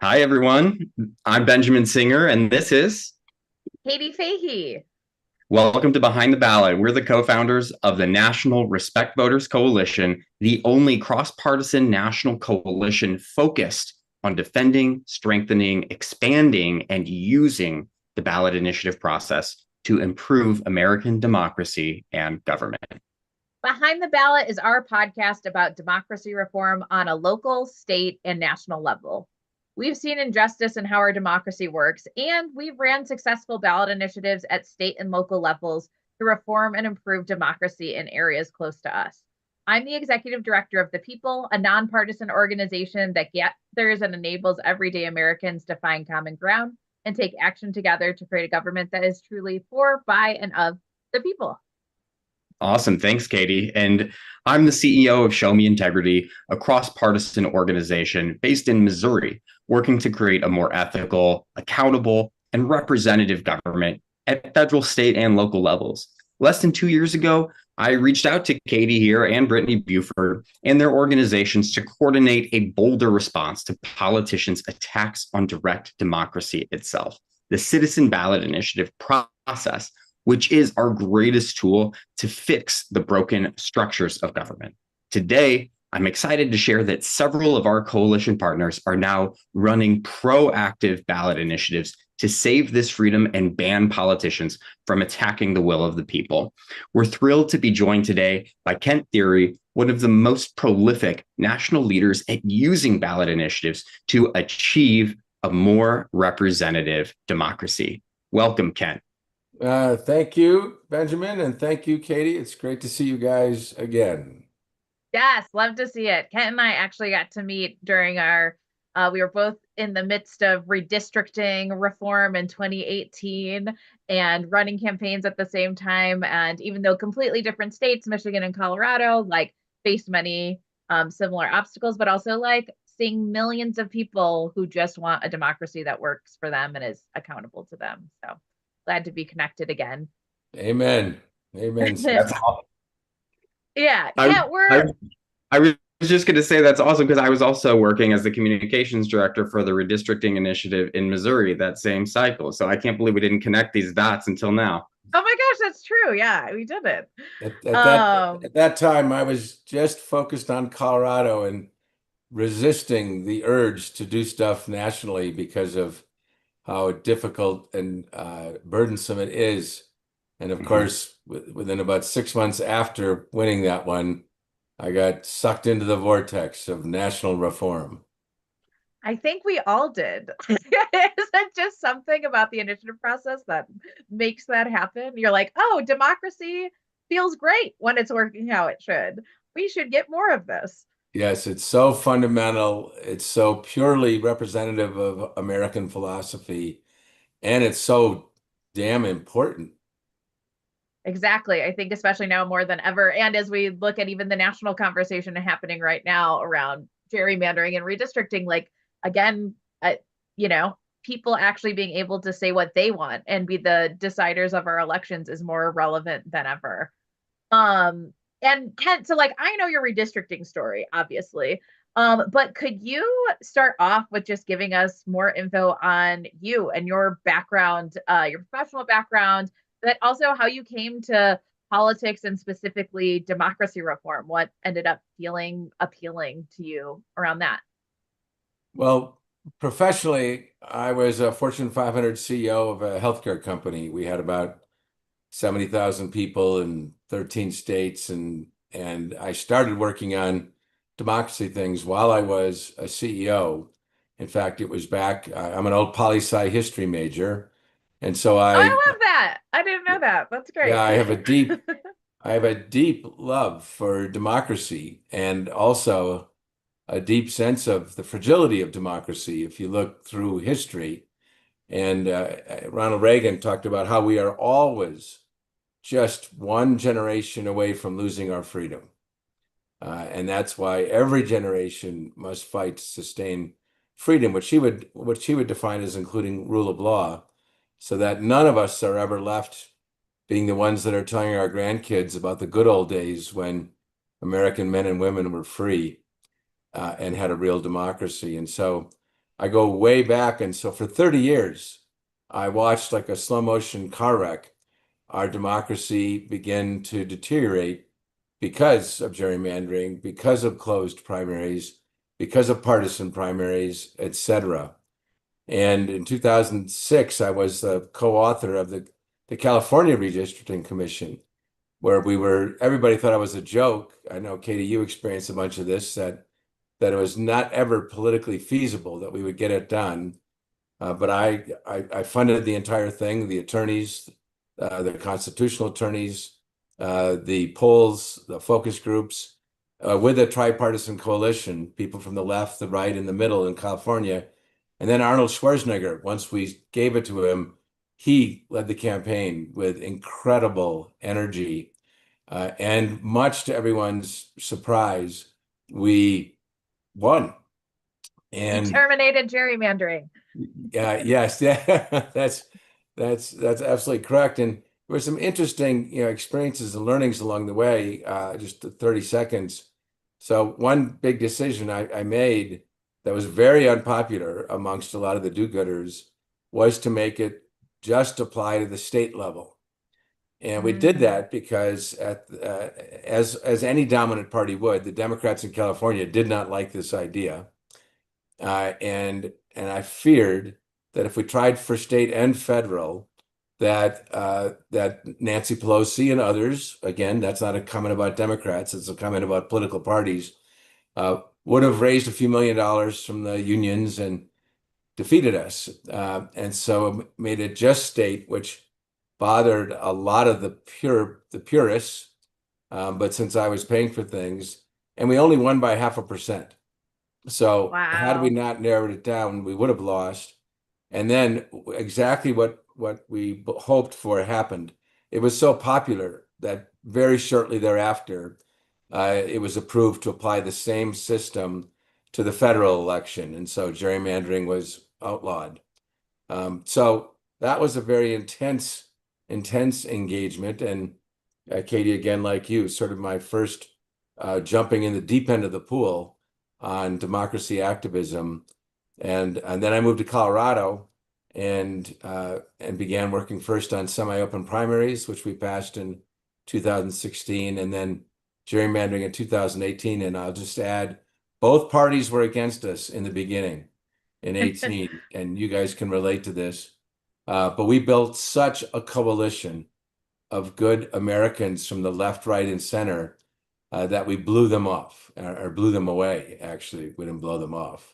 Hi, everyone. I'm Benjamin Singer, and this is Katie Fahey. Welcome to Behind the Ballot. We're the co founders of the National Respect Voters Coalition, the only cross partisan national coalition focused on defending, strengthening, expanding, and using the ballot initiative process to improve American democracy and government. Behind the Ballot is our podcast about democracy reform on a local, state, and national level. We've seen injustice in how our democracy works, and we've ran successful ballot initiatives at state and local levels to reform and improve democracy in areas close to us. I'm the executive director of The People, a nonpartisan organization that gathers and enables everyday Americans to find common ground and take action together to create a government that is truly for, by, and of the people. Awesome. Thanks, Katie. And I'm the CEO of Show Me Integrity, a cross partisan organization based in Missouri, working to create a more ethical, accountable, and representative government at federal, state, and local levels. Less than 2 years ago, I reached out to Katie here and Brittany Buford and their organizations to coordinate a bolder response to politicians' attacks on direct democracy itself. The Citizen Ballot Initiative process, which is our greatest tool to fix the broken structures of government. Today, I'm excited to share that several of our coalition partners are now running proactive ballot initiatives to save this freedom and ban politicians from attacking the will of the people. We're thrilled to be joined today by Kent Thiry, one of the most prolific national leaders at using ballot initiatives to achieve a more representative democracy. Welcome, Kent. Thank you, Benjamin, and thank you, Katie. It's great to see you guys again. Yes, love to see it. Kent and I actually got to meet during we were both in the midst of redistricting reform in 2018 and running campaigns at the same time. And even though completely different states, Michigan and Colorado, like faced many similar obstacles, but also like seeing millions of people who just want a democracy that works for them and is accountable to them. So glad to be connected again. Amen. Amen. That's Yeah, I, Kent, I, we're I was just going to say that's awesome because I was also working as the communications director for the redistricting initiative in Missouri that same cycle. So I can't believe we didn't connect these dots until now. oh my gosh, that's true. Yeah, we did it. At that Um, at that time, I was just focused on Colorado and resisting the urge to do stuff nationally because of how difficult and burdensome it is. And of Mhm. course, within about 6 months after winning that one, I got sucked into the vortex of national reform. I think we all did. Is it just something about the initiative process that makes that happen? You're like, oh, democracy feels great when it's working how it should. We should get more of this. Yes, it's so fundamental. It's so purely representative of American philosophy, and it's so damn important. Exactly. I think especially now more than ever. And as we look at even the national conversation happening right now around gerrymandering and redistricting, like again, you know, people actually being able to say what they want and be the deciders of our elections is more relevant than ever. Um, and Kent, so like I know your redistricting story, obviously. But could you start off with just giving us more info on you and your background, your professional background, but also how you came to politics and specifically democracy reform? What ended up feeling appealing to you around that? Well, professionally, I was a Fortune 500 CEO of a healthcare company. We had about 70,000 people in 13 states, and I started working on democracy things while I was a CEO. In fact, it was back, I'm an old poli-sci history major, and so Oh, I I love that. I didn't know that. That's yeah, great. I have a deep love for democracy and also a deep sense of the fragility of democracy if you look through history. And Ronald Reagan talked about how we are always just one generation away from losing our freedom. And that's why every generation must fight to sustain freedom, which he would define as including rule of law, so that none of us are ever left being the ones that are telling our grandkids about the good old days when American men and women were free and had a real democracy. And so I go way back. And so for 30 years, I watched like a slow motion car wreck, our democracy begin to deteriorate because of gerrymandering, because of closed primaries, because of partisan primaries, etc. And in 2006, I was the co-author of the California Redistricting Commission, where everybody thought I was a joke. I know, Katie, you experienced a bunch of this, that it was not ever politically feasible that we would get it done. But I funded the entire thing, the attorneys, the constitutional attorneys, the polls, the focus groups, with a tripartisan coalition, people from the left, the right, and the middle in California. And then Arnold Schwarzenegger, once we gave it to him, he led the campaign with incredible energy. And much to everyone's surprise, we won. You And terminated gerrymandering. yes, that's absolutely correct. And there were some interesting, experiences and learnings along the way. Just 30 seconds. So one big decision I made that was very unpopular amongst a lot of the do-gooders was to make it just apply to the state level. And we did that because as any dominant party would, the Democrats in California did not like this idea. And I feared that if we tried for state and federal, that Nancy Pelosi and others, again, that's not a comment about Democrats, it's a comment about political parties, would have raised a few $1 million from the unions and defeated us. And so made it just state, which bothered a lot of the purists. But since I was paying for things, and we only won by 0.5%. So had we Wow. not narrowed it down, we would have lost. And then exactly what we hoped for happened. It was so popular that very shortly thereafter, it was approved to apply the same system to the federal election. And so gerrymandering was outlawed. So that was a very intense engagement. And Katie, again, like you, sort of my first jumping in the deep end of the pool on democracy activism. And then I moved to Colorado and began working first on semi-open primaries, which we passed in 2016, and then gerrymandering in 2018. And I'll just add, both parties were against us in the beginning in 18, and you guys can relate to this. But we built such a coalition of good Americans from the left, right, and center that we blew them off, or blew them away, actually. We didn't blow them off.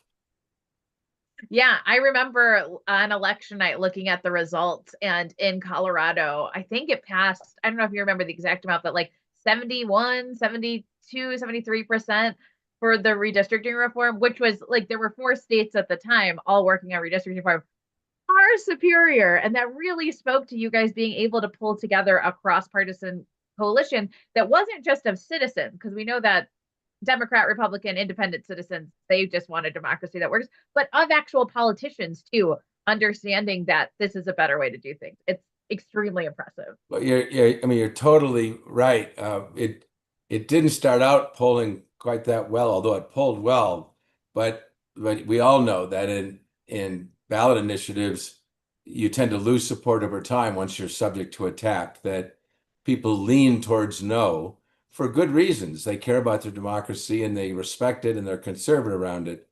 Yeah, I remember on election night looking at the results, and in Colorado, I think it passed, I don't know if you remember the exact amount, but like 71, 72, 73% for the redistricting reform, which was like there were 4 states at the time all working on redistricting reform, far superior. And that really spoke to you guys being able to pull together a cross-partisan coalition that wasn't just of citizens, because we know that Democrat, Republican, independent citizens, they just want a democracy that works, but of actual politicians too, understanding that this is a better way to do things. It's extremely impressive. Well, you're totally right. It didn't start out polling quite that well, although it polled well. But we all know that in ballot initiatives, you tend to lose support over time once you're subject to attack. That people lean towards no for good reasons. They care about their democracy and they respect it and they're conservative around it.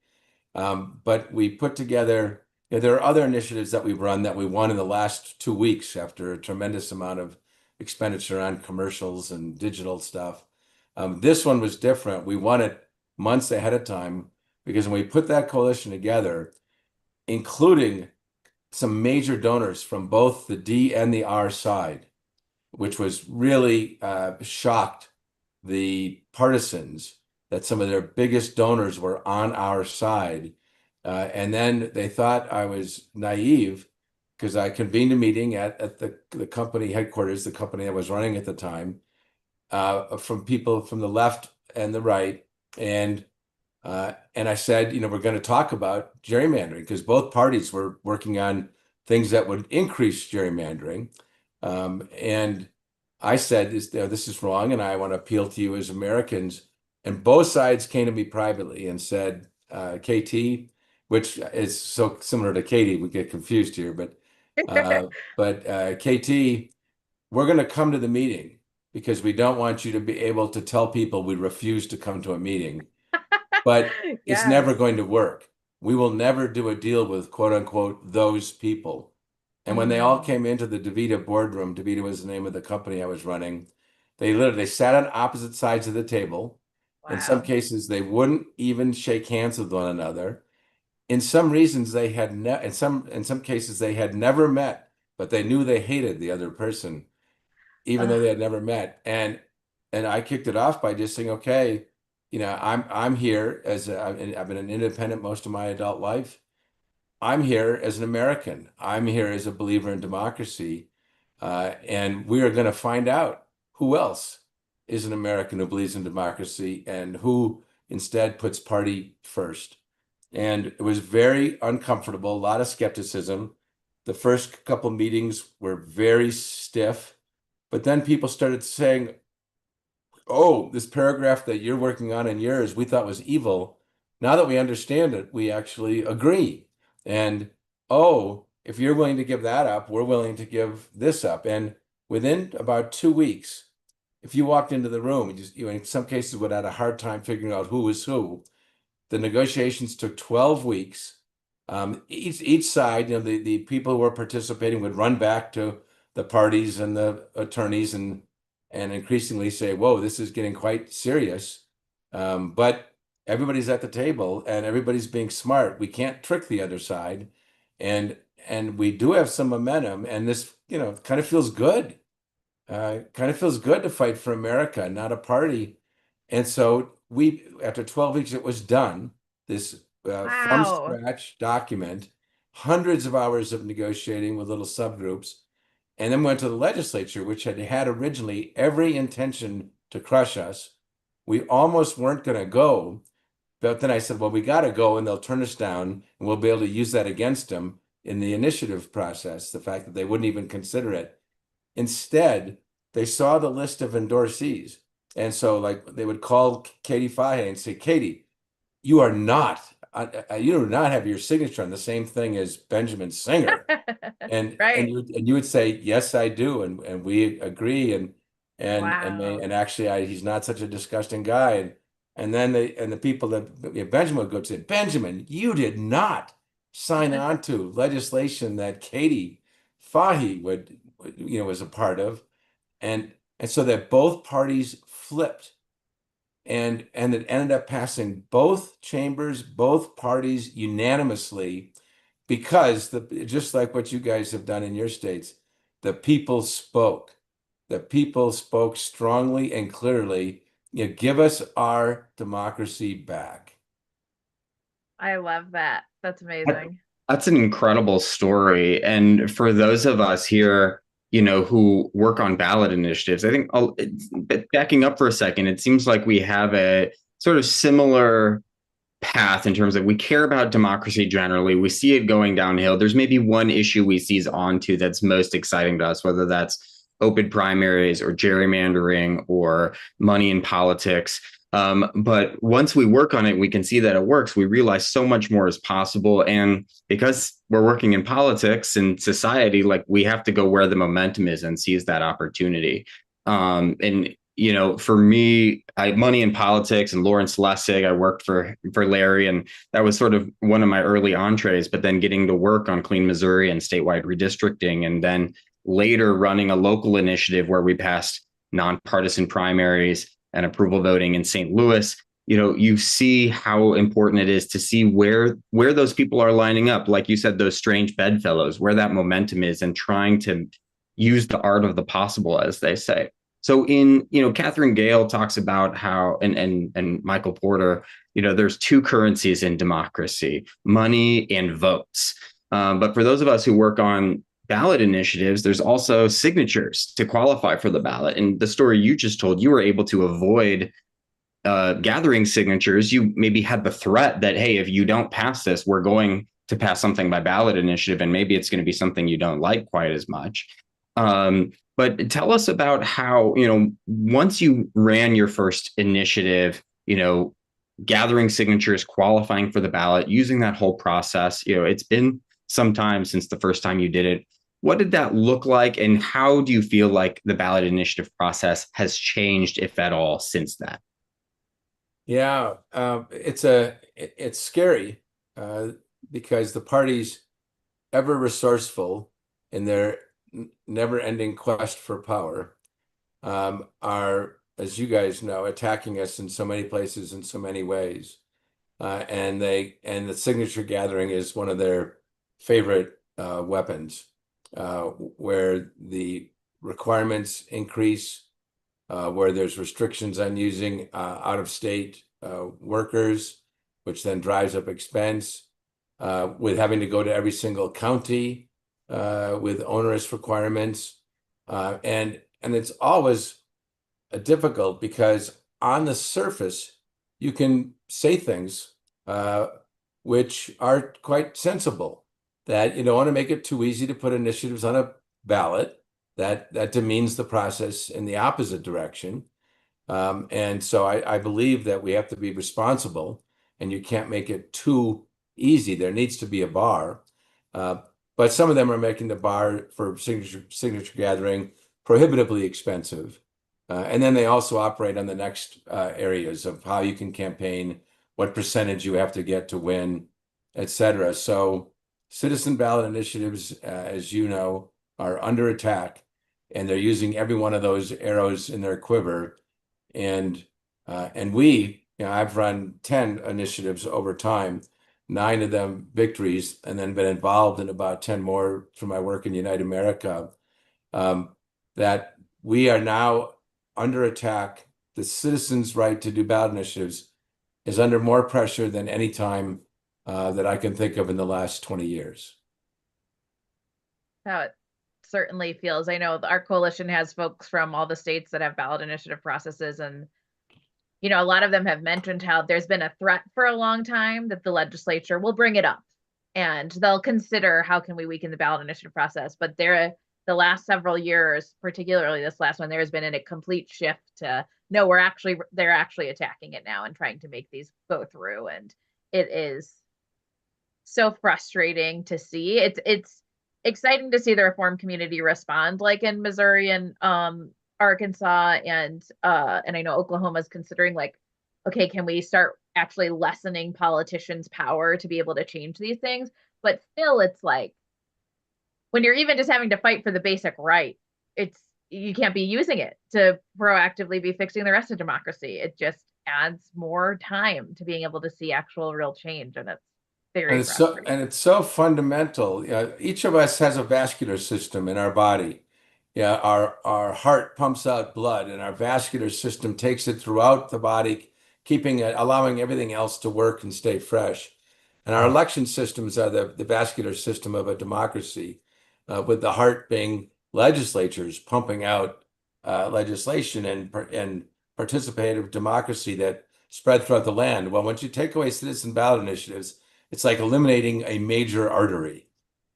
But we put together, there are other initiatives that we've run that we won in the last 2 weeks after a tremendous amount of expenditure on commercials and digital stuff. This one was different. We won it months ahead of time because when we put that coalition together, including some major donors from both the D and the R side, which was really shocked the partisans that some of their biggest donors were on our side. And then they thought I was naive because I convened a meeting at the company headquarters, the company I was running at the time, from people from the left and the right. And I said, we're going to talk about gerrymandering because both parties were working on things that would increase gerrymandering. And I said, this is wrong, and I want to appeal to you as Americans. And both sides came to me privately and said, KT, which is so similar to Katie. We get confused here, but KT, we're going to come to the meeting because we don't want you to be able to tell people we refuse to come to a meeting. But it's Yes. never going to work. We will never do a deal with quote unquote those people. And when they all came into the DaVita boardroom, DaVita was the name of the company I was running, they sat on opposite sides of the table. In some Wow. cases, they wouldn't even shake hands with one another. In some reasons, in some cases they had never met, but they knew they hated the other person, even though Ugh. they had never met. And I kicked it off by just saying, okay, I'm here I've been an independent most of my adult life. I'm here as an American. I'm here as a believer in democracy. And we are going to find out who else is an American who believes in democracy and who instead puts party first. And it was very uncomfortable, a lot of skepticism. The first couple meetings were very stiff, but then people started saying, oh, this paragraph that you're working on in yours, we thought was evil. Now that we understand it, we actually agree. And oh, if you're willing to give that up, we're willing to give this up. And within about 2 weeks, if you walked into the room, you in some cases would have a hard time figuring out who was who. The negotiations took 12 weeks. Each side, the people who were participating would run back to the parties and the attorneys and increasingly say, whoa, this is getting quite serious. But everybody's at the table and everybody's being smart. We can't trick the other side. And we do have some momentum, and this, kind of feels good. Kind of feels good to fight for America, not a party. And so after 12 weeks, it was done. This from Wow. scratch document, hundreds of hours of negotiating with little subgroups, and then went to the legislature, which had originally every intention to crush us. We almost weren't going to go, but then I said, well, we got to go, and they'll turn us down, and we'll be able to use that against them in the initiative process, the fact that they wouldn't even consider it. Instead, they saw the list of endorsees. And so like they would call Katie Fahey and say, Katie, you do not have your signature on the same thing as Benjamin Singer. And Right. you would say, yes, I do. And we agree. Wow. And actually he's not such a disgusting guy. And then the people that Benjamin would go to say, Benjamin, you did not sign on to legislation that Katie Fahey was a part of. And so that both parties flipped, and it ended up passing both chambers, both parties unanimously, because just like what you guys have done in your states, the people spoke. The people spoke strongly and clearly, give us our democracy back. I love that. That's amazing. That's an incredible story. And for those of us here, who work on ballot initiatives, I think backing up for a second, it seems like we have a sort of similar path in terms of we care about democracy generally. We see it going downhill. There's maybe one issue we seize onto that's most exciting to us, whether that's open primaries or gerrymandering or money in politics. But once we work on it, we can see that it works. We realize so much more is possible. And because we're working in politics and society, like we have to go where the momentum is and seize that opportunity. And for me, money in politics and Lawrence Lessig, I worked for Larry, and that was sort of one of my early entrees, but then getting to work on Clean Missouri and statewide redistricting, and then later running a local initiative where we passed nonpartisan primaries and approval voting in St. Louis. You see how important it is to see where those people are lining up. Like you said, those strange bedfellows, where that momentum is, and trying to use the art of the possible, as they say. So Catherine Gale talks about how, and Michael Porter, there's two currencies in democracy, money and votes. But for those of us who work on ballot initiatives, there's also signatures to qualify for the ballot. And the story you just told, you were able to avoid gathering signatures. You maybe had the threat that, hey, if you don't pass this, we're going to pass something by ballot initiative, and maybe it's going to be something you don't like quite as much. But tell us about how, once you ran your first initiative, gathering signatures, qualifying for the ballot, using that whole process. It's been some time since the first time you did it. What did that look like, and how do you feel like the ballot initiative process has changed, if at all, since that? Yeah, it's scary because the party's ever resourceful in their never-ending quest for power are, as you guys know, attacking us in so many places in so many ways. And the signature gathering is one of their favorite weapons, where the requirements increase, where there's restrictions on using out-of-state workers, which then drives up expense, with having to go to every single county with onerous requirements. And it's always difficult because on the surface, you can say things which are quite sensible, that you don't want to make it too easy to put initiatives on a ballot. That demeans the process in the opposite direction. And so I believe that we have to be responsible, and you can't make it too easy. There needs to be a bar. But some of them are making the bar for signature gathering prohibitively expensive. And then they also operate on the next areas of how you can campaign, what percentage you have to get to win, et cetera. So citizen ballot initiatives, as you know, are under attack, and they're using every one of those arrows in their quiver. And I've run 10 initiatives over time, 9 of them victories, and then been involved in about 10 more through my work in Unite America, that we are now under attack. The citizens' right to do ballot initiatives is under more pressure than any time that I can think of in the last 20 years. That certainly feels. I know our coalition has folks from all the states that have ballot initiative processes, and a lot of them have mentioned how there's been a threat for a long time that the legislature will bring it up and they'll consider how can we weaken the ballot initiative process. But the last several years, particularly this last one, there has been a complete shift to no, they're actually attacking it now and trying to make these go through. And it is so frustrating to see. It's exciting to see the reform community respond, like in Missouri and Arkansas, and I know Oklahoma's considering, like, okay, can we start actually lessening politicians' power to be able to change these things? But still, it's like when you're even just having to fight for the basic right, you can't be using it to proactively be fixing the rest of democracy. It just adds more time to being able to see actual real change, and it's very frustrating. It's so fundamental. Each of us has a vascular system in our body. Yeah, our heart pumps out blood, and our vascular system takes it throughout the body, allowing everything else to work and stay fresh. And our election systems are the vascular system of a democracy, with the heart being legislatures pumping out legislation and participative democracy that spread throughout the land. Well, once you take away citizen ballot initiatives, it's like eliminating a major artery,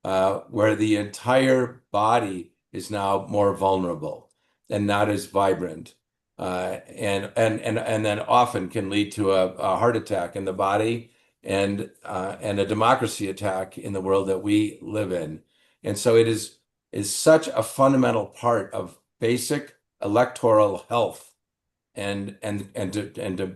where the entire body is now more vulnerable and not as vibrant, and then often can lead to a heart attack in the body and a democracy attack in the world that we live in. And so it is such a fundamental part of basic electoral health and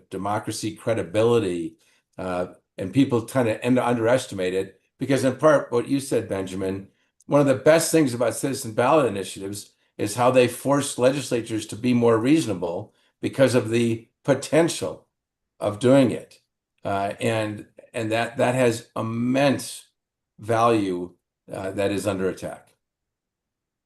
democracy credibility, and people kind of underestimate it because, in part, what you said, Benjamin, one of the best things about citizen ballot initiatives is how they force legislatures to be more reasonable because of the potential of doing it, and that has immense value that is under attack.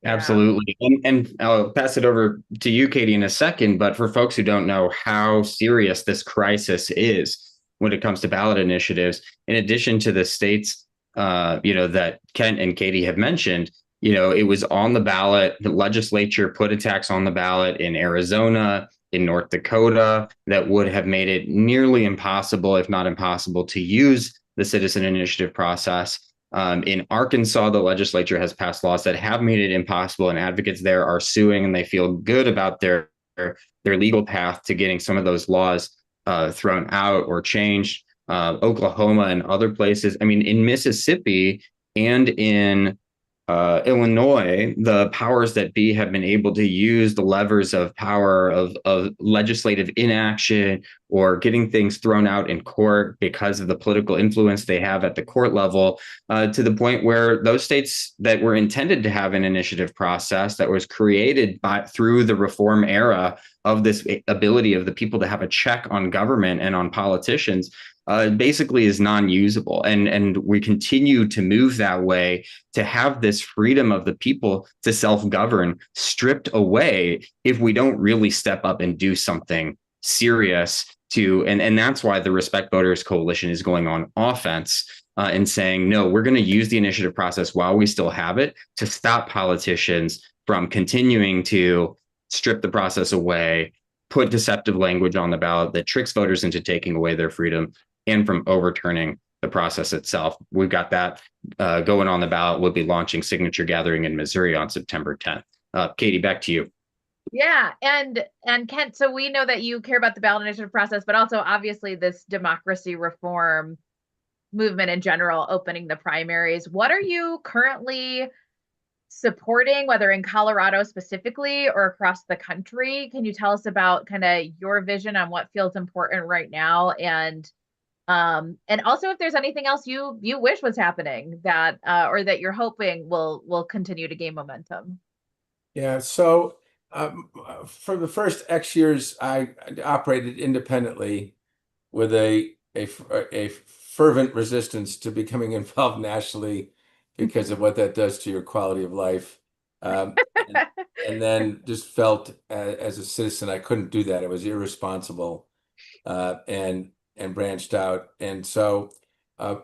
Yeah. Absolutely. And I'll pass it over to you, Katie, in a second. But for folks who don't know how serious this crisis is when it comes to ballot initiatives, in addition to the states, that Kent and Katie have mentioned, it was on the ballot. The legislature put a tax on the ballot in Arizona, in North Dakota, that would have made it nearly impossible, if not impossible, to use the citizen initiative process. In Arkansas, the legislature has passed laws that have made it impossible, and advocates there are suing, and they feel good about their legal path to getting some of those laws thrown out or changed. Oklahoma and other places. I mean, in Mississippi and in Illinois, the powers that be have been able to use the levers of power of legislative inaction or getting things thrown out in court because of the political influence they have at the court level, to the point where those states that were intended to have an initiative process that was created through the reform era of this ability of the people to have a check on government and on politicians, basically is non-usable. And we continue to move that way, to have this freedom of the people to self-govern stripped away if we don't really step up and do something serious and that's why the Respect Voters Coalition is going on offense, and saying, no, we're going to use the initiative process while we still have it to stop politicians from continuing to strip the process away, put deceptive language on the ballot that tricks voters into taking away their freedom, and from overturning the process itself. We've got that going on the ballot. We'll be launching signature gathering in Missouri on September 10th. Katie, back to you. Yeah, and Kent, so we know that you care about the ballot initiative process, but also obviously this democracy reform movement in general, opening the primaries. What are you currently supporting, whether in Colorado specifically or across the country? Can you tell us about kind of your vision on what feels important right now, and also if there's anything else you wish was happening that or that you're hoping will continue to gain momentum? Yeah, so for the first X years, I operated independently with a fervent resistance to becoming involved nationally because of what that does to your quality of life. And then just felt as a citizen, I couldn't do that. It was irresponsible, and branched out. And so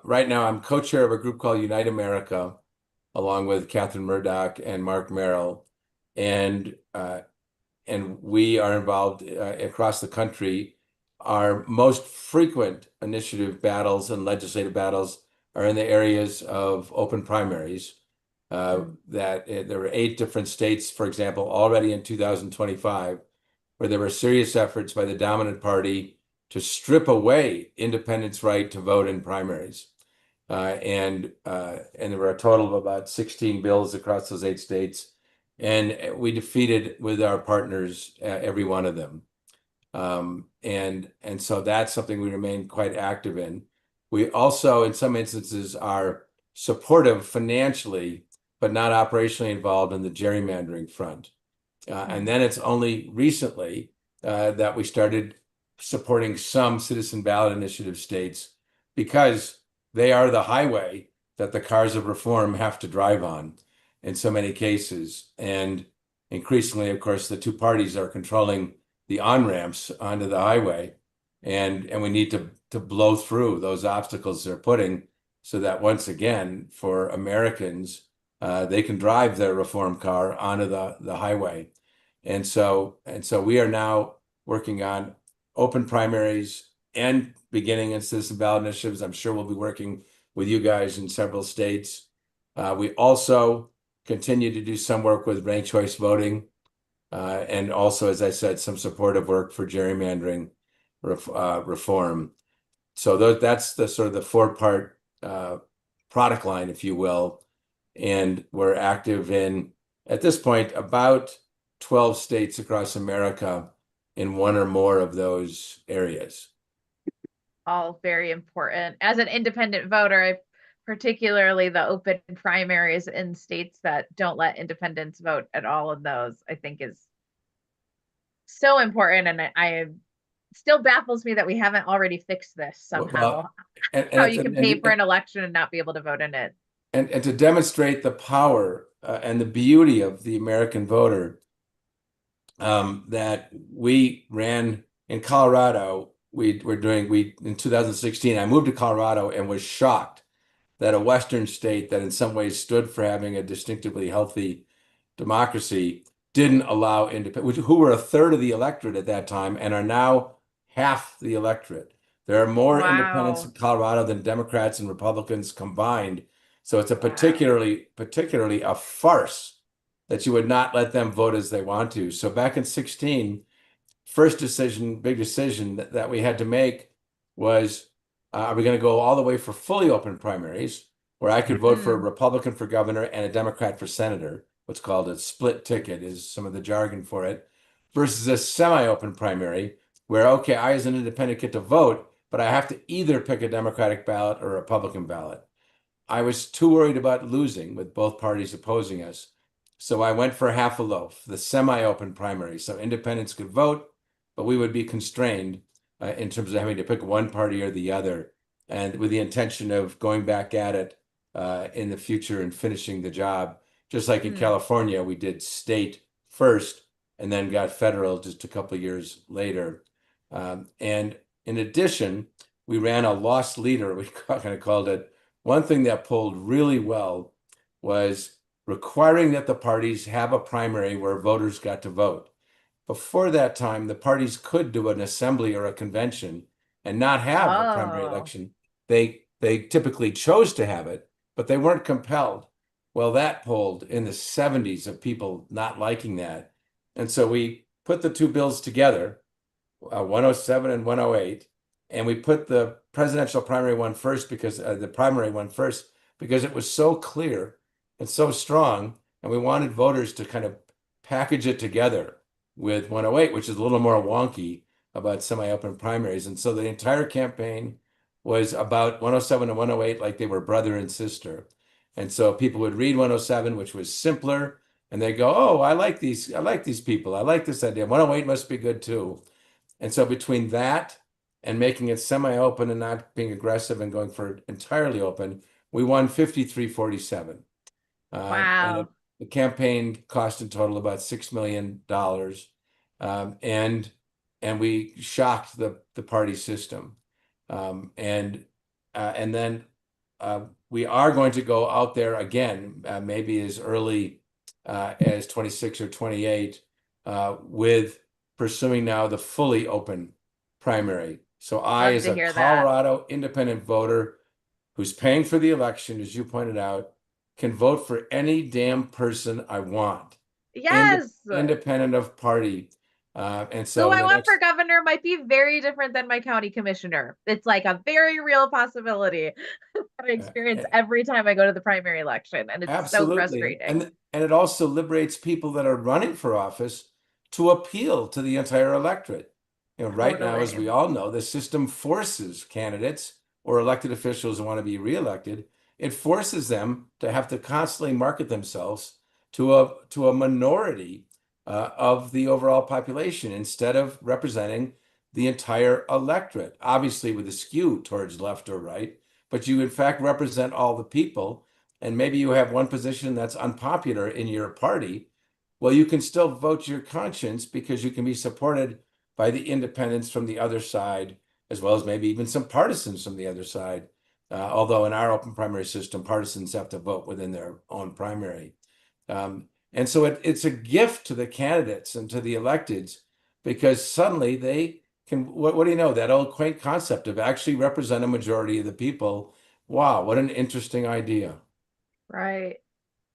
right now I'm co-chair of a group called Unite America, along with Catherine Murdoch and Mark Merrill. And we are involved across the country. Our most frequent initiative battles and legislative battles are in the areas of open primaries. There were 8 different states, for example, already in 2025, where there were serious efforts by the dominant party to strip away independents' right to vote in primaries. And there were a total of about 16 bills across those 8 states. And we defeated with our partners every one of them. And so that's something we remain quite active in. We also, in some instances, are supportive financially, but not operationally involved in the gerrymandering front. And then it's only recently that we started supporting some citizen ballot initiative states, because they are the highway that the cars of reform have to drive on in so many cases. And increasingly, of course, the 2 parties are controlling the on-ramps onto the highway. And we need to blow through those obstacles they're putting, so that once again, for Americans, they can drive their reform car onto the highway. And so we are now working on open primaries and beginning in citizen ballot initiatives. I'm sure we'll be working with you guys in several states. We also continue to do some work with ranked choice voting, and also, as I said, some supportive work for gerrymandering reform. So that's the sort of the 4-part product line, if you will. And we're active in, at this point, about 12 states across America in one or more of those areas. All very important. As an independent voter, particularly the open primaries in states that don't let independents vote at all in those, I think is so important. And I still baffles me that we haven't already fixed this somehow. How you can pay for an election and not be able to vote in it. And to demonstrate the power and the beauty of the American voter, that we ran in Colorado. In 2016, I moved to Colorado and was shocked that a Western state that in some ways stood for having a distinctively healthy democracy didn't allow independents, who were a third of the electorate at that time and are now half the electorate. There are more independents in Colorado than Democrats and Republicans combined. So it's a particularly a farce that you would not let them vote as they want to. So back in 2016, first decision, big decision that we had to make was, are we going to go all the way for fully open primaries, where I could vote for a Republican for governor and a Democrat for senator, what's called a split ticket is some of the jargon for it, versus a semi-open primary, where, okay, I as an independent get to vote, but I have to either pick a Democratic ballot or a Republican ballot. I was too worried about losing with both parties opposing us. So I went for half a loaf, the semi-open primary. So independents could vote, but we would be constrained in terms of having to pick one party or the other, and with the intention of going back at it in the future and finishing the job. Just like in California, we did state first and then got federal just a couple of years later. And in addition, we ran a lost leader, we kind of called it. One thing that pulled really well was requiring that the parties have a primary where voters got to vote. Before that time, the parties could do an assembly or a convention and not have a primary election. They typically chose to have it, but they weren't compelled. Well, that pulled in the 70s of people not liking that. And so we put the two bills together, 107 and 108, and we put the presidential primary one first because the primary one first because it was so clear and so strong, and we wanted voters to kind of package it together with 108, which is a little more wonky about semi-open primaries. And so the entire campaign was about 107 and 108 like they were brother and sister. And so people would read 107, which was simpler, and they go, "Oh, I like these people. I like this idea. 108 must be good too." And so between that and making it semi-open and not being aggressive and going for entirely open, we won 53-47. Wow. And the campaign cost in total about $6 million. And we shocked the party system. And then we are going to go out there again, maybe as early as 26 or 28, with pursuing now the fully open primary. So I, as a Colorado independent voter who's paying for the election, as you pointed out, can vote for any damn person I want. Yes. Independent of party. And so who I want for governor might be very different than my county commissioner. It's like a very real possibility that I experience every time I go to the primary election. And it's so frustrating. And it also liberates people that are running for office to appeal to the entire electorate. Right now, as we all know, the system forces candidates or elected officials who want to be reelected, it forces them to have to constantly market themselves to a minority of the overall population instead of representing the entire electorate, obviously with a skew towards left or right, but you in fact represent all the people. And maybe you have one position that's unpopular in your party. Well, you can still vote your conscience because you can be supported by the independents from the other side, as well as maybe even some partisans from the other side. Although in our open primary system, partisans have to vote within their own primary. And so it's a gift to the candidates and to the electeds, because suddenly they can, what do you know, that old quaint concept of actually represent a majority of the people. Wow, what an interesting idea. Right.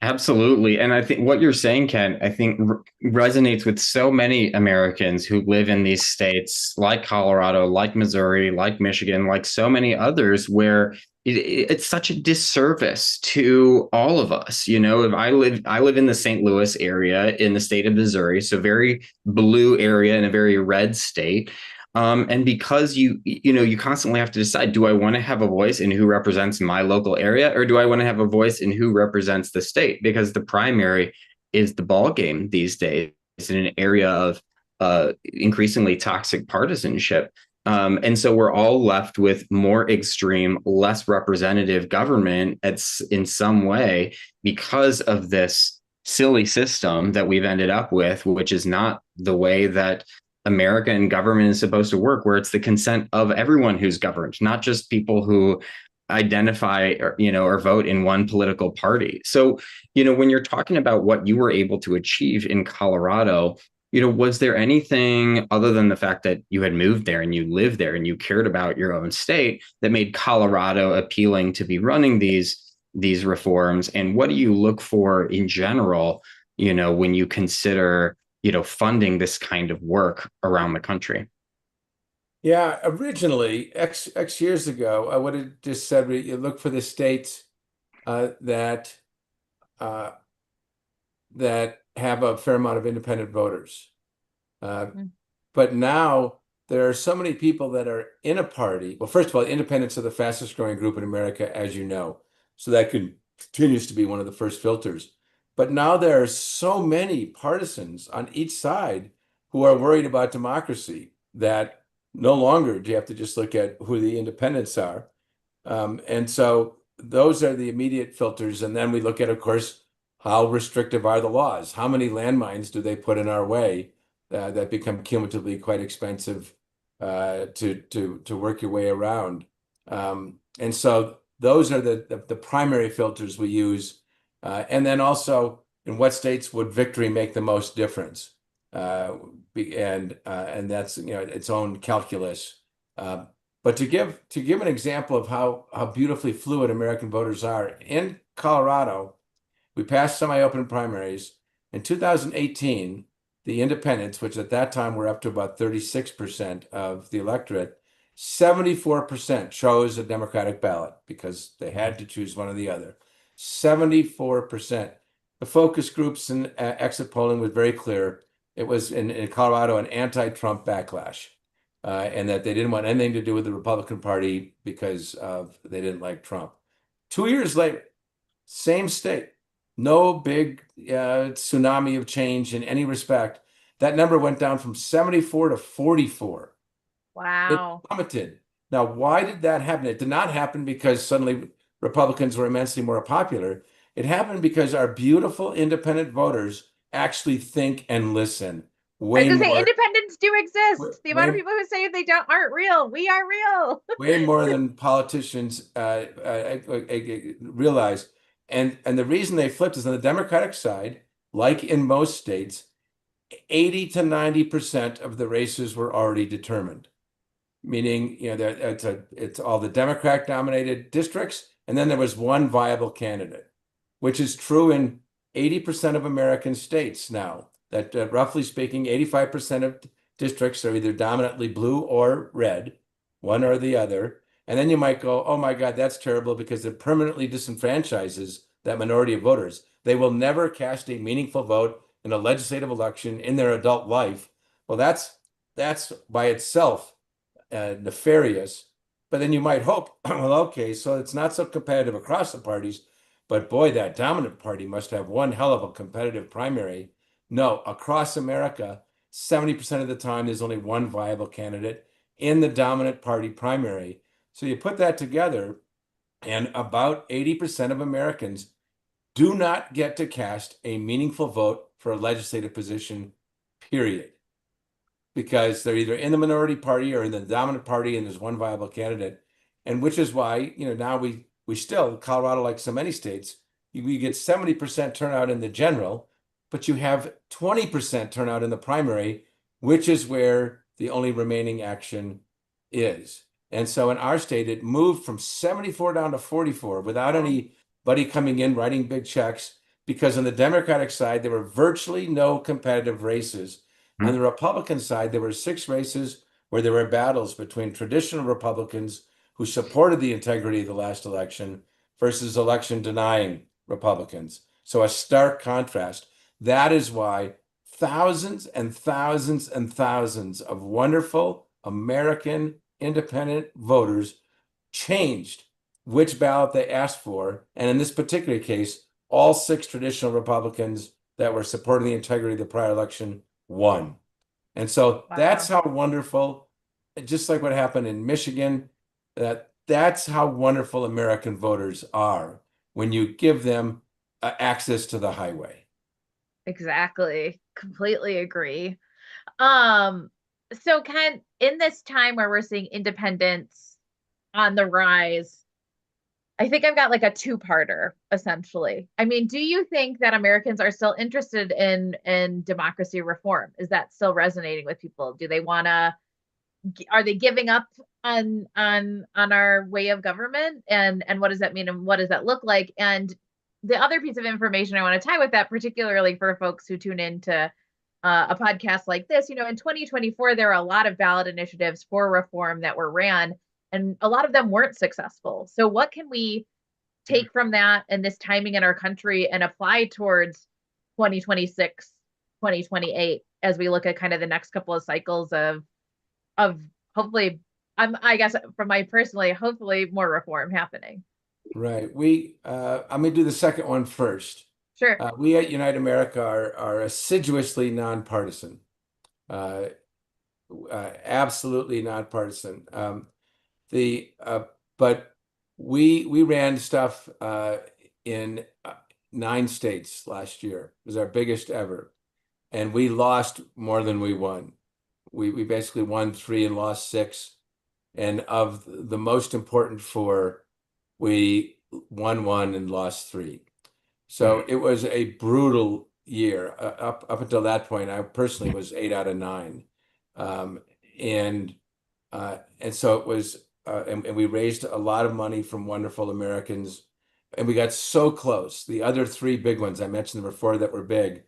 Absolutely. And I think what you're saying, Ken, I think resonates with so many Americans who live in these states like Colorado, like Missouri, like Michigan, like so many others, where it's such a disservice to all of us. If I live in the St. Louis area in the state of Missouri, so very blue area in a very red state. And because you constantly have to decide, do I want to have a voice in who represents my local area, or do I want to have a voice in who represents the state? Because the primary is the ball game these days in an area of increasingly toxic partisanship. And so we're all left with more extreme, less representative government in some way because of this silly system that we've ended up with, which is not the way that American government is supposed to work, where it's the consent of everyone who's governed, not just people who identify or vote in one political party. So, when you're talking about what you were able to achieve in Colorado, was there anything other than the fact that you had moved there and you lived there and you cared about your own state that made Colorado appealing to be running these reforms? And what do you look for in general, when you consider funding this kind of work around the country? Yeah, originally, X years ago, I would have just said you look for the states that uh, that have a fair amount of independent voters. Uh, Mm. but now there are so many people that are in a party. Well, first of all, independents are the fastest growing group in America, as you know. So that continues to be one of the first filters. But now there are so many partisans on each side who are worried about democracy that no longer do you have to just look at who the independents are. And so those are the immediate filters. And then we look at, of course, how restrictive are the laws? How many landmines do they put in our way that become cumulatively quite expensive to work your way around? And so those are the primary filters we use. And then also, in what states would victory make the most difference? And that's its own calculus. But to give an example of how beautifully fluid American voters are, in Colorado, we passed semi-open primaries. In 2018, the independents, which at that time were up to about 36% of the electorate, 74% chose a Democratic ballot because they had to choose one or the other. 74%. The focus groups and exit polling was very clear. It was in Colorado an anti-Trump backlash. And that they didn't want anything to do with the Republican Party because they didn't like Trump. 2 years later, same state, no big tsunami of change in any respect. That number went down from 74 to 44. It Wow. plummeted. Now, why did that happen? It did not happen because suddenly Republicans were immensely more popular. It happened because our beautiful independent voters actually think and listen I was way gonna say more. independents do exist. The amount of Way, people who say they aren't real. We are real. way more than politicians realize. And the reason they flipped is on the Democratic side, like in most states, 80 to 90% of the races were already determined. Meaning, it's all the Democrat dominated districts, and then there was one viable candidate, which is true in 80% of American states now. That roughly speaking, 85% of districts are either dominantly blue or red, one or the other. And then you might go, oh my God, that's terrible because it permanently disenfranchises that minority of voters. They will never cast a meaningful vote in a legislative election in their adult life. Well, that's by itself nefarious. But then you might hope, well, okay, so it's not so competitive across the parties, but boy, that dominant party must have one hell of a competitive primary. No, across America, 70% of the time, there's only one viable candidate in the dominant party primary. So you put that together, and about 80% of Americans do not get to cast a meaningful vote for a legislative position, period. Because they're either in the minority party or in the dominant party, and there's one viable candidate. And which is why, now we still, Colorado, like so many states, you get 70% turnout in the general, but you have 20% turnout in the primary, which is where the only remaining action is. And so in our state, it moved from 74 down to 44 without anybody coming in writing big checks, because on the Democratic side, there were virtually no competitive races. On the Republican side, there were 6 races where there were battles between traditional Republicans who supported the integrity of the last election versus election denying Republicans. So a stark contrast. That is why thousands and thousands and thousands of wonderful American independent voters changed which ballot they asked for. And in this particular case, all 6 traditional Republicans that were supporting the integrity of the prior election won. And so that's how wonderful, just like what happened in Michigan, that's how wonderful American voters are when you give them access to the highway. Exactly. Completely agree. So Ken, in this time where we're seeing independence on the rise, I think I've got like a two-parter, essentially. I mean, do you think that Americans are still interested in democracy reform? Is that still resonating with people? Do they want to, are they giving up on our way of government? And what does that mean and what does that look like? And the other piece of information I want to tie with that, particularly for folks who tune in to a podcast like this, in 2024, there were a lot of ballot initiatives for reform that were ran, and a lot of them weren't successful. So what can we take from that and this timing in our country and apply towards 2026, 2028, as we look at kind of the next couple of cycles of hopefully, I guess from my personally, hopefully more reform happening. Right. I'm going to do the second one first. Sure. We at Unite America are assiduously nonpartisan, absolutely nonpartisan. But we ran stuff in 9 states last year. It was our biggest ever, and we lost more than we won. We basically won 3 and lost 6, and of the most important 4, we won 1 and lost 3. So it was a brutal year. Up until that point, I personally was 8 out of 9, and so it was. And we raised a lot of money from wonderful Americans, and we got so close. The other 3 big ones I mentioned, there were 4 that were big.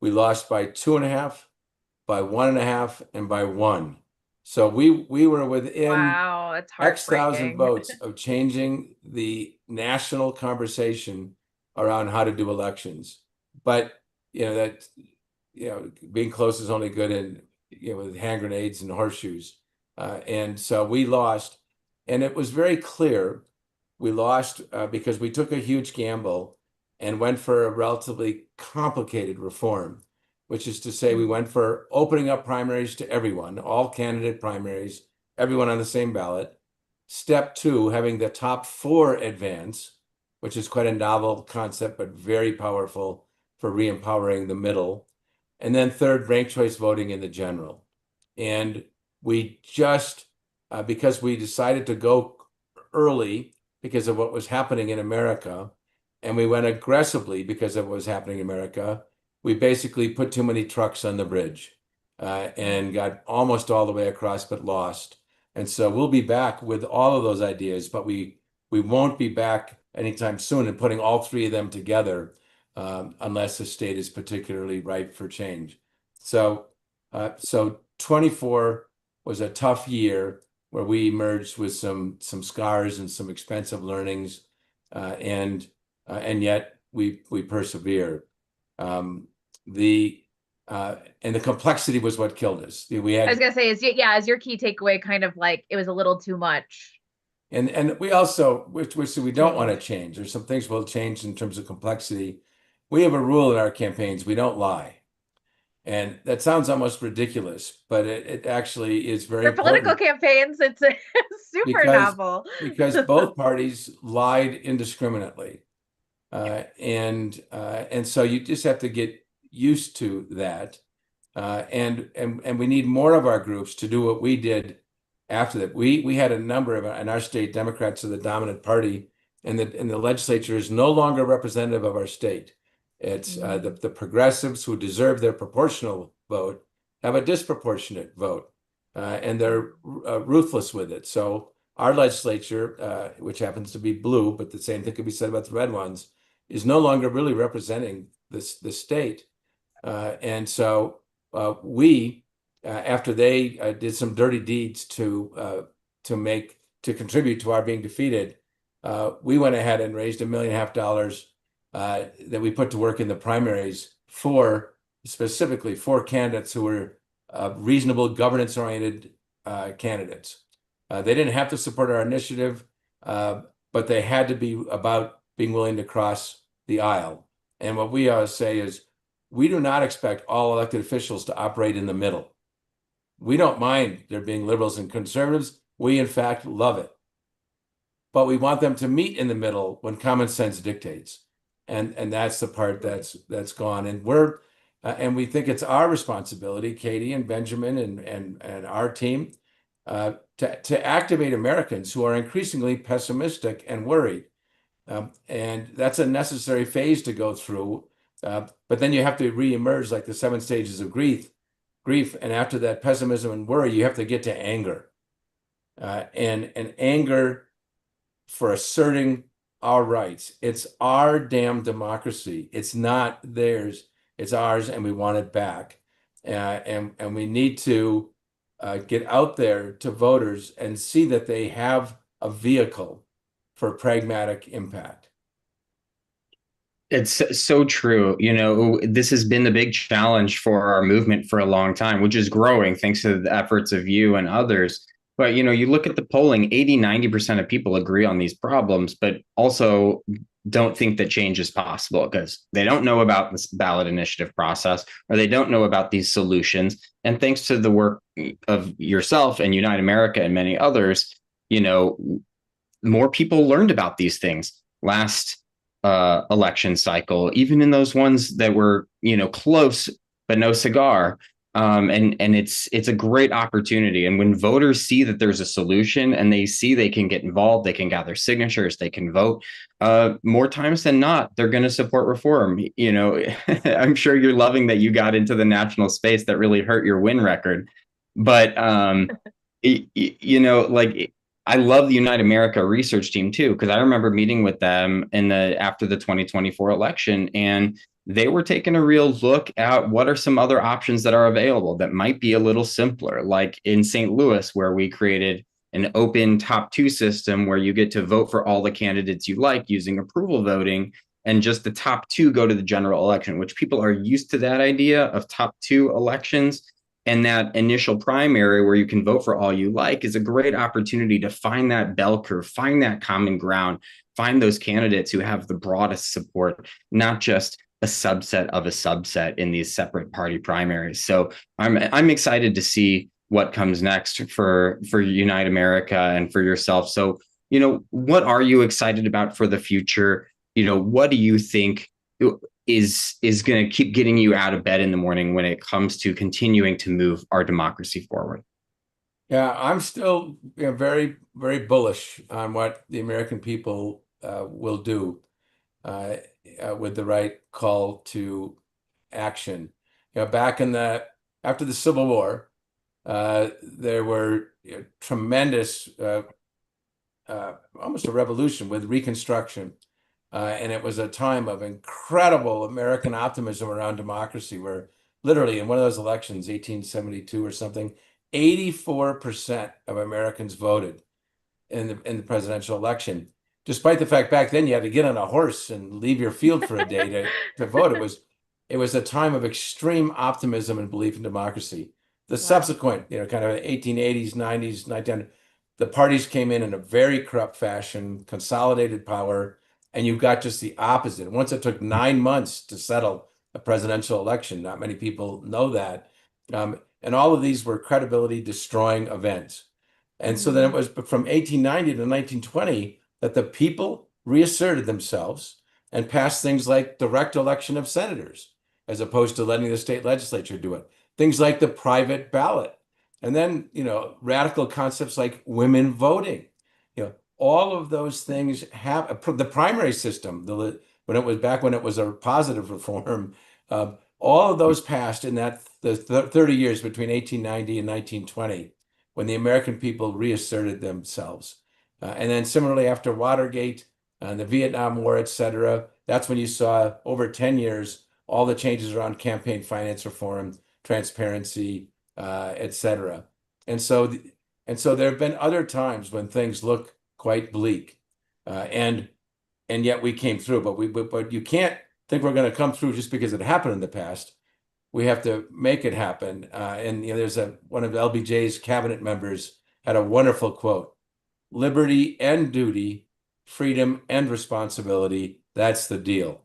We lost by 2.5, by 1.5, and by 1. So we were within Wow, it's X thousand heartbreaking. votes of changing the national conversation around how to do elections. But being close is only good in with hand grenades and horseshoes. And so we lost. And it was very clear we lost because we took a huge gamble and went for a relatively complicated reform, which is to say we went for opening up primaries to everyone, all candidate primaries, everyone on the same ballot. Step 2, having the top 4 advance, which is quite a novel concept, but very powerful for re-empowering the middle. And then 3rd, ranked choice voting in the general. And we just because we decided to go early because of what was happening in America, and we went aggressively because of what was happening in America, we basically put too many trucks on the bridge and got almost all the way across, but lost. And so we'll be back with all of those ideas, but we won't be back anytime soon and putting all 3 of them together unless the state is particularly ripe for change. So 24 was a tough year, where we emerged with some scars and some expensive learnings, and yet we persevere. The complexity was what killed us. I was gonna say, is your key takeaway kind of like it was a little too much? And we also, which we don't want to change. There's some things we'll change in terms of complexity. We have a rule in our campaigns: we don't lie. And that sounds almost ridiculous, but it actually is very important. For political campaigns, it's super novel. Because both parties lied indiscriminately. And so you just have to get used to that. And we need more of our groups to do what we did after that. We had a number of, in our state, Democrats are the dominant party, and the legislature is no longer representative of our state. It's the progressives who deserve their proportional vote have a disproportionate vote, and they're ruthless with it. So our legislature, which happens to be blue, but the same thing could be said about the red ones, is no longer really representing the state. And so we, after they did some dirty deeds to contribute to our being defeated, we went ahead and raised $1.5 million that we put to work in the primaries specifically for candidates who were reasonable, governance-oriented candidates. They didn't have to support our initiative, but they had to be about being willing to cross the aisle. And what we always say is, we do not expect all elected officials to operate in the middle. We don't mind there being liberals and conservatives. We, in fact, love it. But we want them to meet in the middle when common sense dictates. And that's the part that's gone. And we think it's our responsibility, Katie and Benjamin and our team, to activate Americans who are increasingly pessimistic and worried. And that's a necessary phase to go through. But then you have to reemerge like the 7 stages of grief. And after that pessimism and worry, you have to get to anger. And anger for asserting our rights. It's our damn democracy. It's not theirs. It's ours, and we want it back. and we need to get out there to voters and see that they have a vehicle for pragmatic impact. It's so true. You know, this has been the big challenge for our movement for a long time, which is growing thanks to the efforts of you and others. But, you know, you look at the polling, 80-90% of people agree on these problems, but also don't think that change is possible because they don't know about this ballot initiative process or they don't know about these solutions. And thanks to the work of yourself and Unite America and many others, you know, more people learned about these things last election cycle, even in those ones that were, you know, close but no cigar. And it's a great opportunity. And when voters see that there's a solution and they see they can get involved, they can gather signatures, they can vote. More times than not, they're going to support reform. You know, I'm sure you're loving that you got into the national space that really hurt your win record, but you know, like I love the Unite America research team too, because I remember meeting with them in the after the 2024 election, and they were taking a real look at what are some other options that are available that might be a little simpler, like in St. Louis, where we created an open top two system where you get to vote for all the candidates you like using approval voting, and just the top two go to the general election, which people are used to that idea of top two elections. And that initial primary where you can vote for all you like is a great opportunity to find that bell curve, find that common ground, find those candidates who have the broadest support, not just a subset of a subset in these separate party primaries. So I'm excited to see what comes next for Unite America and for yourself. So, you know, what are you excited about for the future? You know, what do you think is going to keep getting you out of bed in the morning when it comes to continuing to move our democracy forward? Yeah, I'm still, you know, very, very bullish on what the American people will do with the right call to action. You know, back in after the Civil War, there were, you know, tremendous, almost a revolution with Reconstruction. And it was a time of incredible American optimism around democracy, where literally in one of those elections, 1872 or something, 84% of Americans voted in the presidential election, despite the fact back then you had to get on a horse and leave your field for a day to vote. It was a time of extreme optimism and belief in democracy. The subsequent, you know, kind of 1880s, 90s, 1900s, the parties came in a very corrupt fashion, consolidated power, and you've got just the opposite. Once it took 9 months to settle a presidential election, not many people know that. And all of these were credibility destroying events. And so then it was from 1890 to 1920 that the people reasserted themselves and passed things like direct election of senators, as opposed to letting the state legislature do it. Things like the private ballot. And then, you know, radical concepts like women voting. You know, all of those things have the primary system, when it was a positive reform, all of those passed in the 30 years between 1890 and 1920, when the American people reasserted themselves. And then similarly after Watergate and the Vietnam War, et cetera, that's when you saw over 10 years, all the changes around campaign finance reform, transparency, et cetera. And so there have been other times when things look quite bleak, and yet we came through. But you can't think we're going to come through just because it happened in the past. We have to make it happen. And you know, there's one of LBJ's cabinet members had a wonderful quote: "Liberty and duty, freedom and responsibility. That's the deal."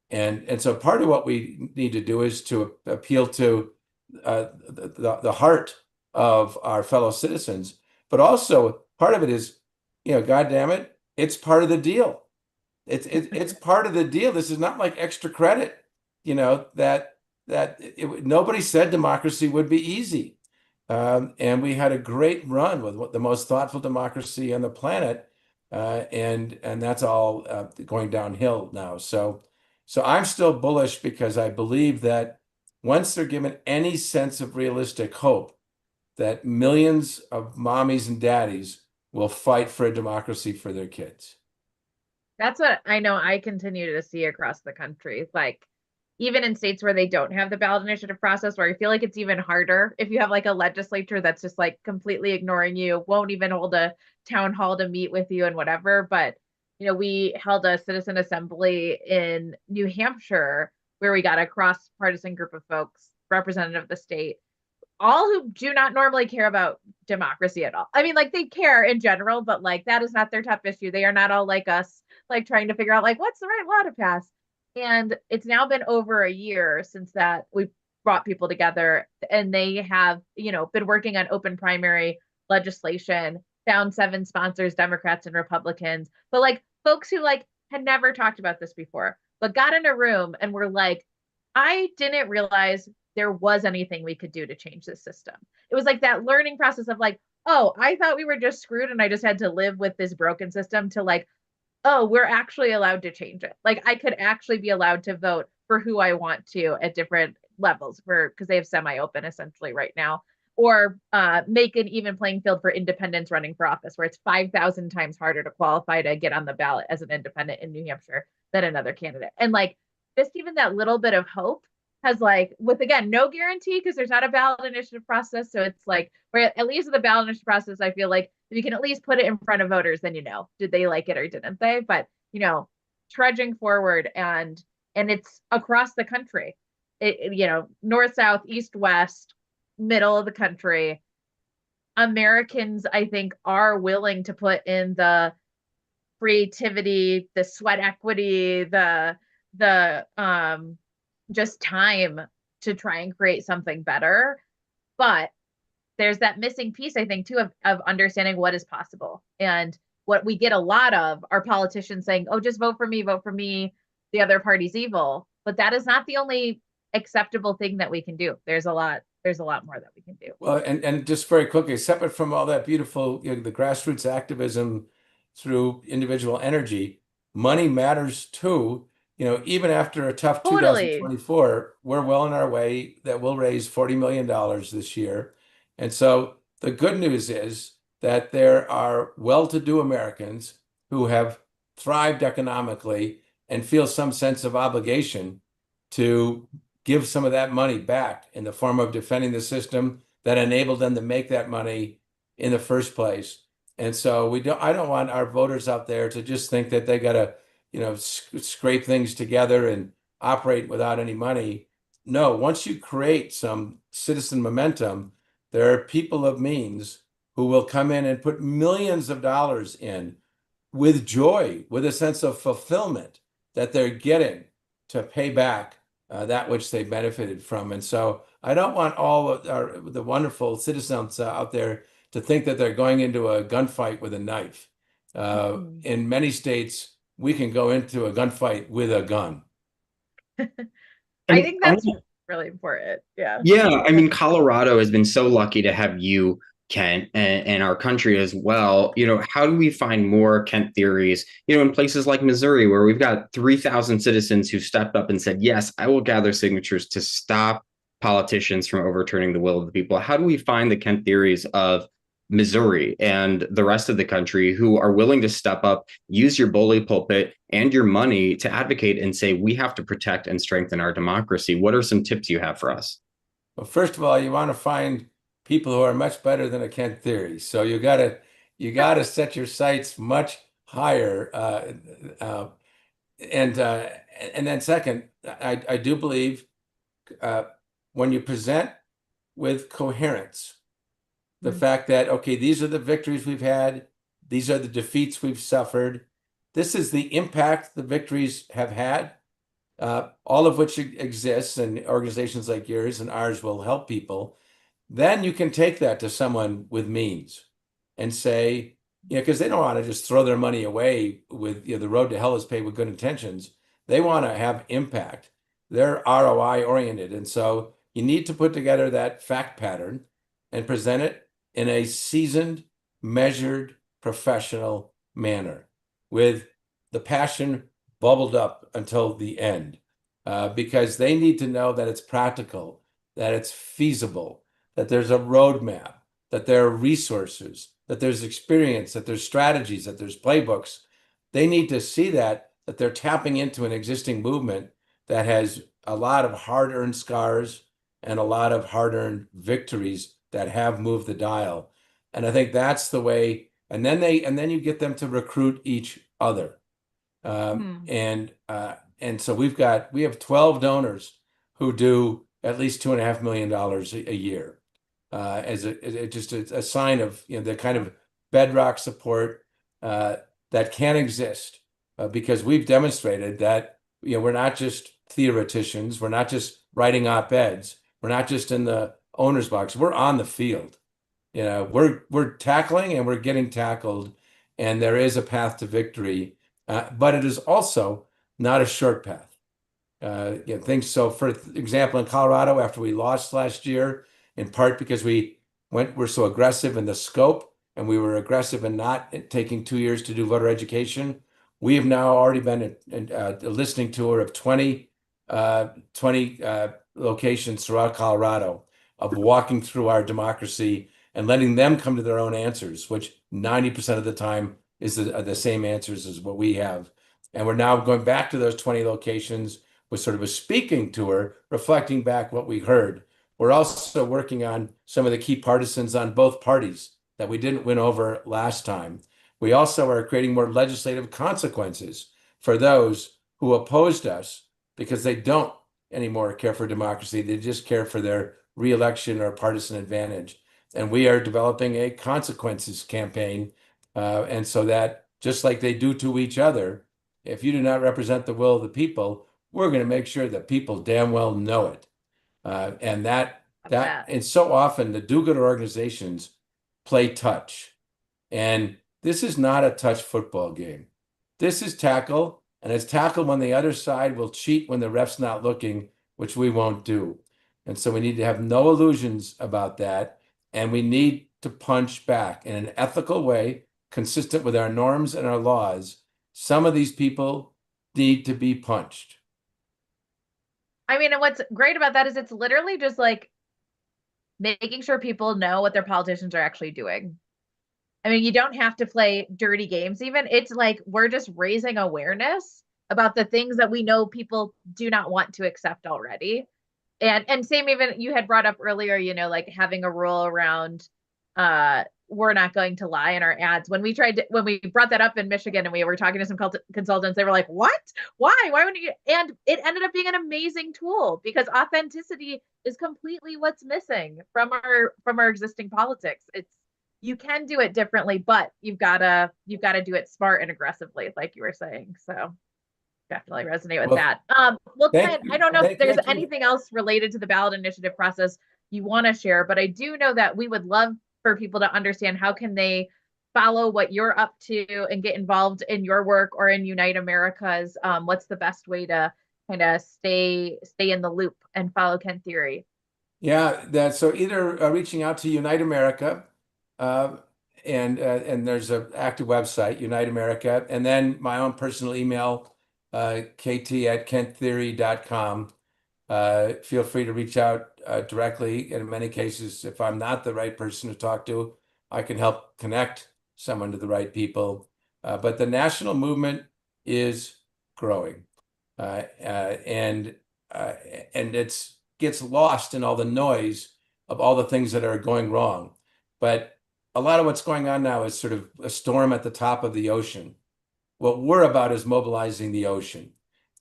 And so part of what we need to do is to appeal to the heart of our fellow citizens, but also part of it is, you know, God damn it, it's part of the deal. It's part of the deal. This is not like extra credit, you know, nobody said democracy would be easy. And we had a great run with the most thoughtful democracy on the planet. And that's all going downhill now. So I'm still bullish because I believe that once they're given any sense of realistic hope, that millions of mommies and daddies will fight for a democracy for their kids. That's what I know I continue to see across the country. Like, even in states where they don't have the ballot initiative process, where I feel like it's even harder if you have like a legislature that's just like completely ignoring you, won't even hold a town hall to meet with you and whatever. But, we held a citizen assembly in New Hampshire where we got a cross-partisan group of folks, representative of the state, all who do not normally care about democracy at all. I mean, like they care in general, but like that is not their top issue. They are not all like us, like trying to figure out like what's the right law to pass. And it's now been over a year since that we brought people together, and they have, been working on open primary legislation, found 7 sponsors, Democrats and Republicans, but like folks who like had never talked about this before, but got in a room and were like, I didn't realize there was anything we could do to change this system. It was like that learning process of like, oh, I thought we were just screwed and I just had to live with this broken system, to like, oh, we're actually allowed to change it. Like I could actually be allowed to vote for who I want to at different levels, because they have semi-open essentially right now, or make an even playing field for independents running for office, where it's 5,000 times harder to qualify to get on the ballot as an independent in New Hampshire than another candidate. And like just even that little bit of hope has, like, with again no guarantee because there's not a ballot initiative process, so it's like, where at least with the ballot initiative process, I feel like if you can at least put it in front of voters, then did they like it or didn't they? But trudging forward, and it's across the country, north, south, east, west, middle of the country. Americans, I think, are willing to put in the creativity, the sweat equity, the just time to try and create something better. But there's that missing piece, I think, too, of understanding what is possible. And what we get a lot of are politicians saying, oh, just vote for me, the other party's evil. But that is not the only acceptable thing that we can do. There's a lot more that we can do. Well, and just very quickly, separate from all that beautiful, the grassroots activism through individual energy, money matters too. Even after a tough Totally. 2024, we're well on our way that we'll raise $40 million this year. And so the good news is that there are well-to-do Americans who have thrived economically and feel some sense of obligation to give some of that money back in the form of defending the system that enabled them to make that money in the first place. And so I don't want our voters out there to just think that they got to, scrape things together and operate without any money. No, once you create some citizen momentum, there are people of means who will come in and put millions of dollars in with joy, with a sense of fulfillment that they're getting to pay back that which they benefited from. And so I don't want all of the wonderful citizens out there to think that they're going into a gunfight with a knife. In many states, we can go into a gunfight with a gun. I think that's really important. Yeah. Yeah. I mean, Colorado has been so lucky to have you, Kent, and our country as well. How do we find more Kent Thirys, in places like Missouri, where we've got 3,000 citizens who stepped up and said, yes, I will gather signatures to stop politicians from overturning the will of the people. How do we find the Kent Thirys of Missouri and the rest of the country who are willing to step up, use your bully pulpit and your money to advocate and say, we have to protect and strengthen our democracy? What are some tips you have for us? Well, first of all, you want to find people who are much better than a Kent Thiry. So you gotta set your sights much higher. And then second, I do believe when you present with coherence, the fact that, okay, these are the victories we've had, these are the defeats we've suffered, this is the impact the victories have had, all of which exists, and organizations like yours and ours will help people. Then you can take that to someone with means and say, because they don't want to just throw their money away with, the road to hell is paved with good intentions. They want to have impact. They're ROI oriented. And so you need to put together that fact pattern and present it in a seasoned, measured, professional manner with the passion bubbled up until the end, because they need to know that it's practical, that it's feasible, that there's a roadmap, that there are resources, that there's experience, that there's strategies, that there's playbooks. They need to see that they're tapping into an existing movement that has a lot of hard-earned scars and a lot of hard-earned victories that have moved the dial. And I think that's the way. And then you get them to recruit each other. And so we have 12 donors who do at least $2.5 million a year, as just a sign of, the kind of bedrock support that can exist, because we've demonstrated that, we're not just theoreticians, we're not just writing op-eds, we're not just in the owner's box, we're on the field. We're tackling and we're getting tackled, and there is a path to victory, but it is also not a short path. Things. So, for example, in Colorado, after we lost last year, in part because we're so aggressive in the scope, and we were aggressive in not taking 2 years to do voter education, we have now already been a listening tour of 20 locations throughout Colorado, of walking through our democracy and letting them come to their own answers, which 90% of the time is the same answers as what we have. And we're now going back to those 20 locations with sort of a speaking tour, reflecting back what we heard. We're also working on some of the key partisans on both parties that we didn't win over last time. We also are creating more legislative consequences for those who opposed us because they don't anymore care for democracy. They just care for their reelection or partisan advantage. And we are developing a consequences campaign. And so that, just like they do to each other, if you do not represent the will of the people, we're going to make sure that people damn well know it. And so often the do-gooder organizations play touch. And this is not a touch football game. This is tackle, and it's tackle when the other side will cheat when the ref's not looking, which we won't do. And so we need to have no illusions about that. And we need to punch back in an ethical way, consistent with our norms and our laws. Some of these people need to be punched. I mean, and what's great about that is it's literally just like making sure people know what their politicians are actually doing. I mean, you don't have to play dirty games even. It's like we're just raising awareness about the things that we know people do not want to accept already. And same, even you had brought up earlier, like having a rule around we're not going to lie in our ads. When we brought that up in Michigan and we were talking to some consultants, they were like, what? Why wouldn't you? And it ended up being an amazing tool because authenticity is completely what's missing from our existing politics. You can do it differently, but you've gotta do it smart and aggressively, like you were saying. So definitely resonate with that. Ken, I don't know if there's anything else related to the ballot initiative process you want to share, but I do know that we would love for people to understand how can they follow what you're up to and get involved in your work or in Unite America's. What's the best way to kind of stay in the loop and follow Kent Thiry? Yeah, so either reaching out to Unite America, and there's an active website, Unite America, and then my own personal email, kt@kentthiry.com. Feel free to reach out directly. And in many cases, if I'm not the right person to talk to, I can help connect someone to the right people. But the national movement is growing, and it gets lost in all the noise of all the things that are going wrong. But a lot of what's going on now is sort of a storm at the top of the ocean. What we're about is mobilizing the ocean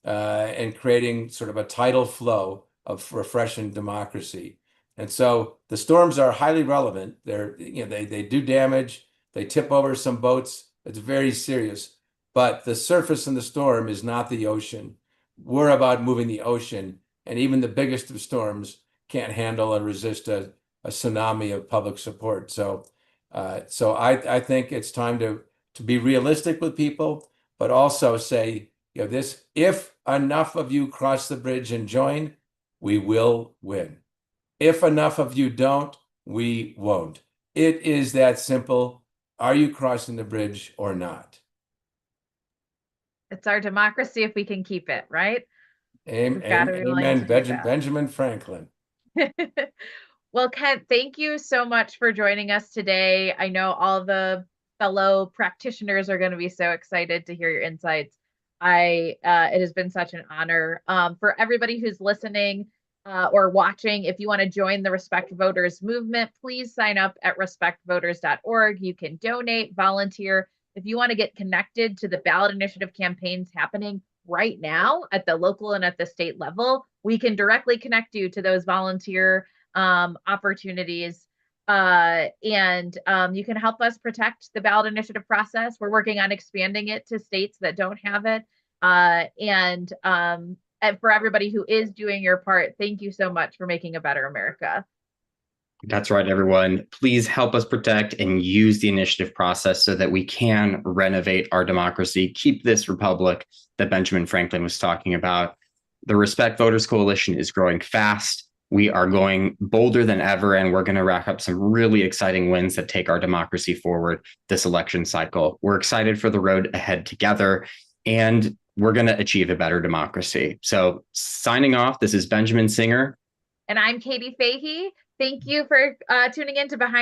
and creating sort of a tidal flow of refreshing democracy. And so the storms are highly relevant. They do damage. They tip over some boats. It's very serious. But the surface in the storm is not the ocean. We're about moving the ocean, and even the biggest of storms can't handle and resist a tsunami of public support. So I think it's time to be realistic with people, but also say, if enough of you cross the bridge and join, we will win. If enough of you don't, we won't. It is that simple. Are you crossing the bridge or not? It's our democracy if we can keep it, right? Amen. Benjamin Franklin. Well, Kent, thank you so much for joining us today. I know all the fellow practitioners are going to be so excited to hear your insights. It has been such an honor. For everybody who's listening or watching, if you want to join the Respect Voters movement, please sign up at respectvoters.org. You can donate, volunteer. If you want to get connected to the ballot initiative campaigns happening right now at the local and at the state level, we can directly connect you to those volunteer opportunities. And you can help us protect the ballot initiative process. We're working on expanding it to states that don't have it. And for everybody who is doing your part, thank you so much for making a better America. That's right, everyone. Please help us protect and use the initiative process so that we can renovate our democracy, keep this republic that Benjamin Franklin was talking about. The Respect Voters Coalition is growing fast. We are going bolder than ever, and we're going to rack up some really exciting wins that take our democracy forward this election cycle. We're excited for the road ahead together, and we're going to achieve a better democracy. So signing off, this is Benjamin Singer. And I'm Katie Fahey. Thank you for tuning in to Behind